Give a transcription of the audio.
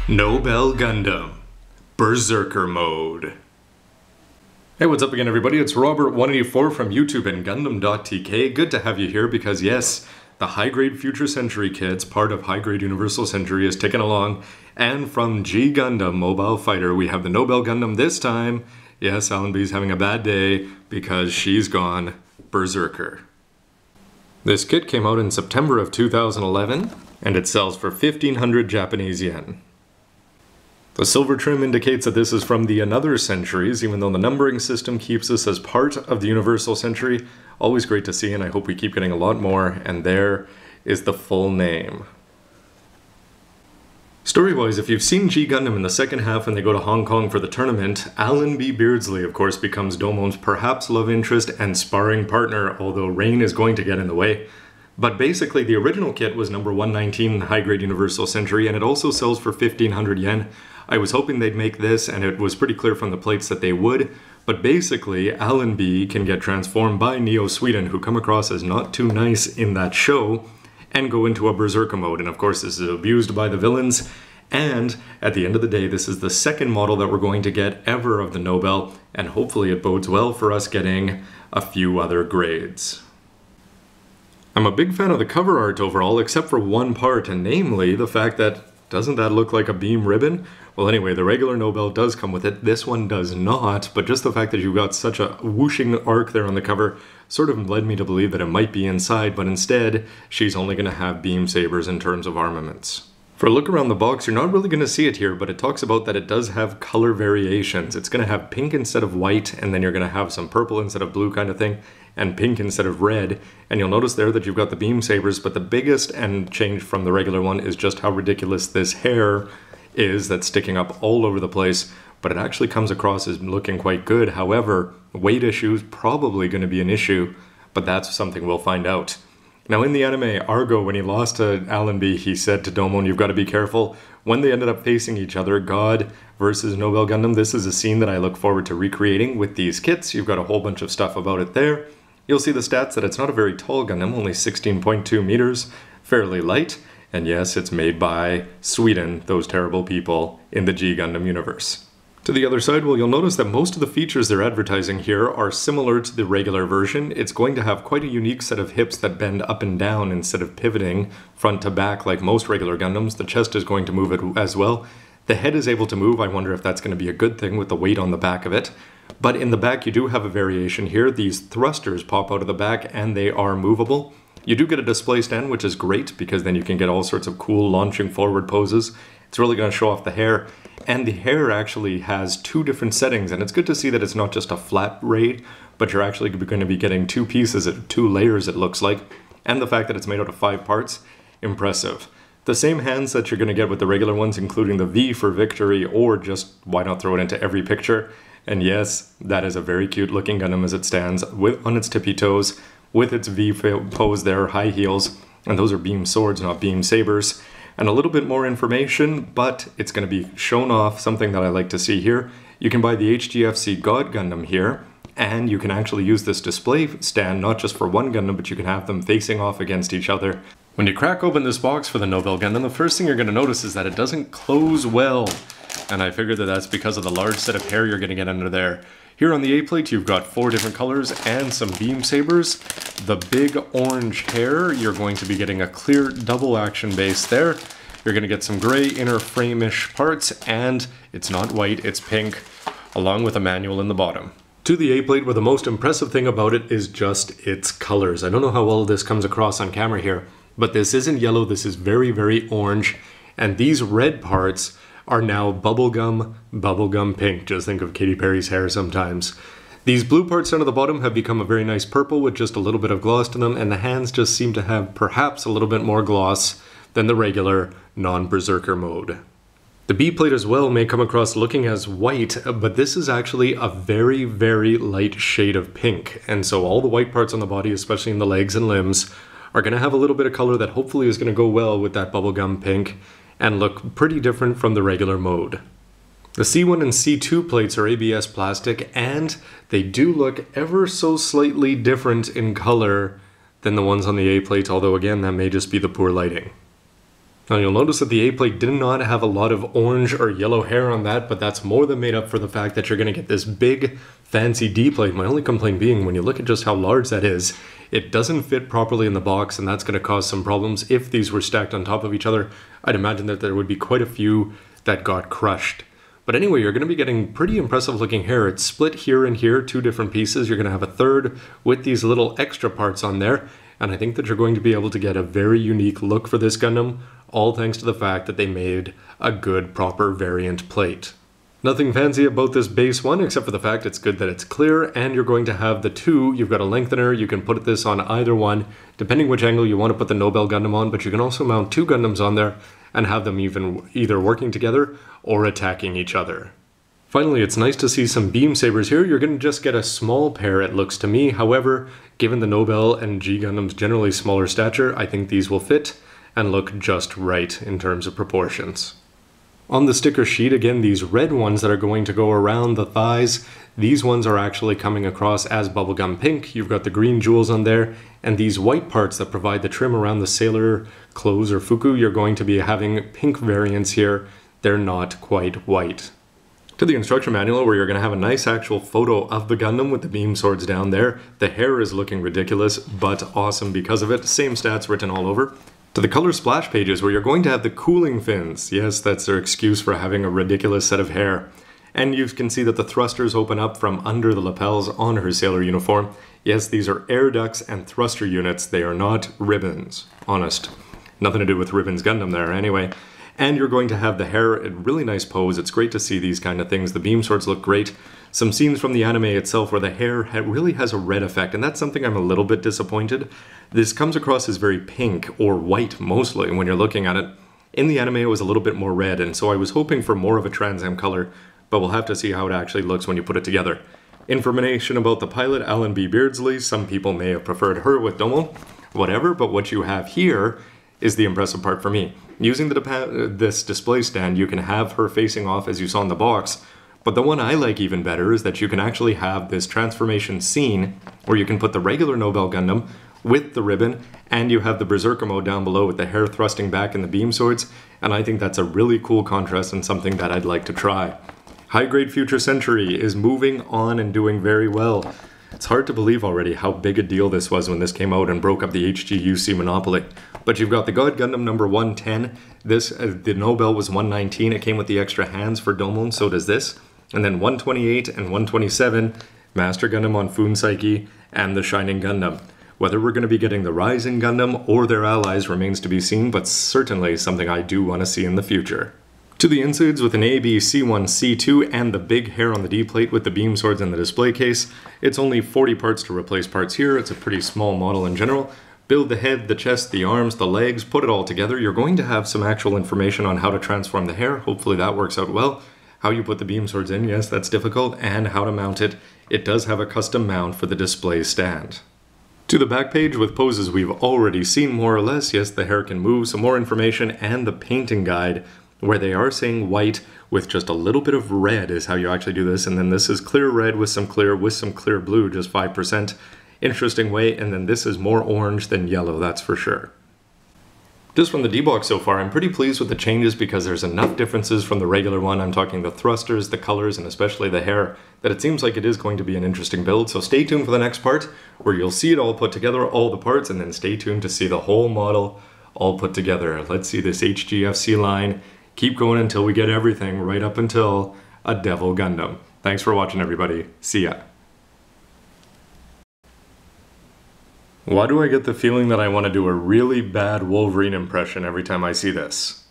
Nobel Gundam Berserker Mode. Hey, what's up again, everybody? It's Robert184 from YouTube and gundam.tk. Good to have you here because, yes, the high-grade Future Century kits, part of high-grade Universal Century, is ticking along. And from G Gundam Mobile Fighter, we have the Nobel Gundam this time. Yes, Alan B's having a bad day because she's gone Berserker. This kit came out in September of 2011, and it sells for 1,500 Japanese yen. The silver trim indicates that this is from the Another Centuries, even though the numbering system keeps this as part of the Universal Century. Always great to see, and I hope we keep getting a lot more, and there is the full name. Story-wise, if you've seen G Gundam in the second half when they go to Hong Kong for the tournament, Alan B. Beardsley, of course, becomes Domon's perhaps love interest and sparring partner, although rain is going to get in the way. But basically, the original kit was number 119 in high-grade Universal Century, and it also sells for 1,500 yen. I was hoping they'd make this, and it was pretty clear from the plates that they would, but basically, Alan B can get transformed by Neo Sweden, who come across as not too nice in that show, and go into a Berserker mode, and of course this is abused by the villains, and at the end of the day, this is the second model that we're going to get ever of the Nobel, and hopefully it bodes well for us getting a few other grades. I'm a big fan of the cover art overall, except for one part, and namely the fact that, doesn't that look like a beam ribbon? Well, anyway, the regular Nobel does come with it. This one does not, but just the fact that you've got such a whooshing arc there on the cover sort of led me to believe that it might be inside, but instead, she's only going to have beam sabers in terms of armaments. For a look around the box, you're not really going to see it here, but it talks about that it does have color variations. It's going to have pink instead of white, and then you're going to have some purple instead of blue kind of thing, and pink instead of red. And you'll notice there that you've got the beam sabers, but the biggest and change from the regular one is just how ridiculous this hair is that's sticking up all over the place, but it actually comes across as looking quite good. However, weight issues probably going to be an issue, but that's something we'll find out. Now in the anime, Argo, when he lost to Alan B, he said to Domon, you've got to be careful. When they ended up facing each other, God versus Nobel Gundam, this is a scene that I look forward to recreating with these kits. You've got a whole bunch of stuff about it there. You'll see the stats that it's not a very tall Gundam, only 16.2 meters, fairly light. And yes, it's made by Sweden, those terrible people in the G Gundam universe. To the other side, well, you'll notice that most of the features they're advertising here are similar to the regular version. It's going to have quite a unique set of hips that bend up and down instead of pivoting front to back like most regular Gundams. The chest is going to move it as well. The head is able to move. I wonder if that's going to be a good thing with the weight on the back of it. But in the back, you do have a variation here. These thrusters pop out of the back and they are movable. You do get a display stand, which is great because then you can get all sorts of cool launching forward poses. It's really going to show off the hair. And the hair actually has two different settings, and it's good to see that it's not just a flat braid, but you're actually going to be getting two pieces, two layers it looks like. And the fact that it's made out of 5 parts, impressive. The same hands that you're going to get with the regular ones, including the V for victory, or just why not throw it into every picture. And yes, that is a very cute looking Gundam as it stands, on its tippy toes, with its V pose there, high heels, and those are beam swords, not beam sabers. And a little bit more information, but it's going to be shown off, something that I like to see here. You can buy the HGFC God Gundam here, and you can actually use this display stand not just for one Gundam, but you can have them facing off against each other. When you crack open this box for the Nobel Gundam, the first thing you're going to notice is that it doesn't close well. And I figured that that's because of the large set of hair you're going to get under there. Here on the A-plate, you've got 4 different colors and some beam sabers. The big orange hair, you're going to be getting a clear double action base there. You're going to get some gray inner frame-ish parts, and it's not white, it's pink, along with a manual in the bottom. To the A-plate, where the most impressive thing about it is just its colors. I don't know how well this comes across on camera here, but this isn't yellow, this is very, very orange, and these red parts are now bubblegum pink. Just think of Katy Perry's hair sometimes. These blue parts down at the bottom have become a very nice purple with just a little bit of gloss to them, and the hands just seem to have perhaps a little bit more gloss than the regular non-Berserker mode. The B-plate as well may come across looking as white, but this is actually a very, very light shade of pink, and so all the white parts on the body, especially in the legs and limbs, are going to have a little bit of color that hopefully is going to go well with that bubblegum pink and look pretty different from the regular mode. The C1 and C2 plates are ABS plastic, and they do look ever so slightly different in color than the ones on the A plate, although again, that may just be the poor lighting. Now you'll notice that the A-plate did not have a lot of orange or yellow hair on that, but that's more than made up for the fact that you're going to get this big, fancy D-plate. My only complaint being, when you look at just how large that is, it doesn't fit properly in the box, and that's going to cause some problems. If these were stacked on top of each other, I'd imagine that there would be quite a few that got crushed. But anyway, you're going to be getting pretty impressive looking hair. It's split here and here, two different pieces. You're going to have a third with these little extra parts on there. And I think that you're going to be able to get a very unique look for this Gundam, all thanks to the fact that they made a good, proper variant plate. Nothing fancy about this base one, except for the fact it's good that it's clear, and you're going to have the two. You've got a lengthener. You can put this on either one, depending which angle you want to put the Nobel Gundam on, but you can also mount two Gundams on there and have them either working together or attacking each other. Finally, it's nice to see some beam sabers here. You're going to just get a small pair, it looks to me. However, given the Nobel and G Gundam's generally smaller stature, I think these will fit and look just right in terms of proportions. On the sticker sheet, again, these red ones that are going to go around the thighs, these ones are actually coming across as bubblegum pink. You've got the green jewels on there, and these white parts that provide the trim around the sailor clothes or fuku, you're going to be having pink variants here. They're not quite white. To the instruction manual, where you're going to have a nice actual photo of the Gundam with the beam swords down there. The hair is looking ridiculous, but awesome because of it. Same stats written all over. To the color splash pages, where you're going to have the cooling fins. Yes, that's their excuse for having a ridiculous set of hair. And you can see that the thrusters open up from under the lapels on her sailor uniform. Yes, these are air ducts and thruster units. They are not ribbons. Honest. Nothing to do with Ribbons Gundam there anyway. And you're going to have the hair in really nice pose. It's great to see these kind of things. The beam swords look great. Some scenes from the anime itself where the hair really has a red effect, and that's something I'm a little bit disappointed. This comes across as very pink, or white mostly, when you're looking at it. In the anime it was a little bit more red, and so I was hoping for more of a Trans Am color, but we'll have to see how it actually looks when you put it together. Information about the pilot, Alan B. Beardsley. Some people may have preferred her with Domo. Whatever, but what you have here is the impressive part for me. Using this display stand, you can have her facing off as you saw in the box, but the one I like even better is that you can actually have this transformation scene where you can put the regular Nobel Gundam with the ribbon, and you have the Berserker mode down below with the hair thrusting back in the beam swords, and I think that's a really cool contrast and something that I'd like to try. High Grade Future Century is moving on and doing very well. It's hard to believe already how big a deal this was when this came out and broke up the HGFC monopoly. But you've got the God Gundam number 110. This, the Nobel was 119. It came with the extra hands for Domon, so does this. And then 128 and 127, Master Gundam on Fuunsaiki, and the Shining Gundam. Whether we're going to be getting the Rising Gundam or their allies remains to be seen, but certainly something I do want to see in the future. To the insides with an A, B, C1, C2, and the big hair on the D-plate with the beam swords and the display case. It's only 40 parts to replace parts here. It's a pretty small model in general. Build the head, the chest, the arms, the legs, put it all together. You're going to have some actual information on how to transform the hair. Hopefully that works out well. How you put the beam swords in, yes, that's difficult, and how to mount it. It does have a custom mount for the display stand. To the back page with poses we've already seen more or less. Yes, the hair can move, some more information, and the painting guide, where they are saying white with just a little bit of red is how you actually do this, and then this is clear red with some clear blue, just 5%. Interesting way, and then this is more orange than yellow, that's for sure. Just from the D-box so far, I'm pretty pleased with the changes because there's enough differences from the regular one. I'm talking the thrusters, the colors, and especially the hair, that it seems like it is going to be an interesting build. So stay tuned for the next part, where you'll see it all put together, all the parts, and then stay tuned to see the whole model all put together. Let's see this HGFC line keep going until we get everything, right up until a Devil Gundam. Thanks for watching, everybody. See ya. Why do I get the feeling that I want to do a really bad Wolverine impression every time I see this?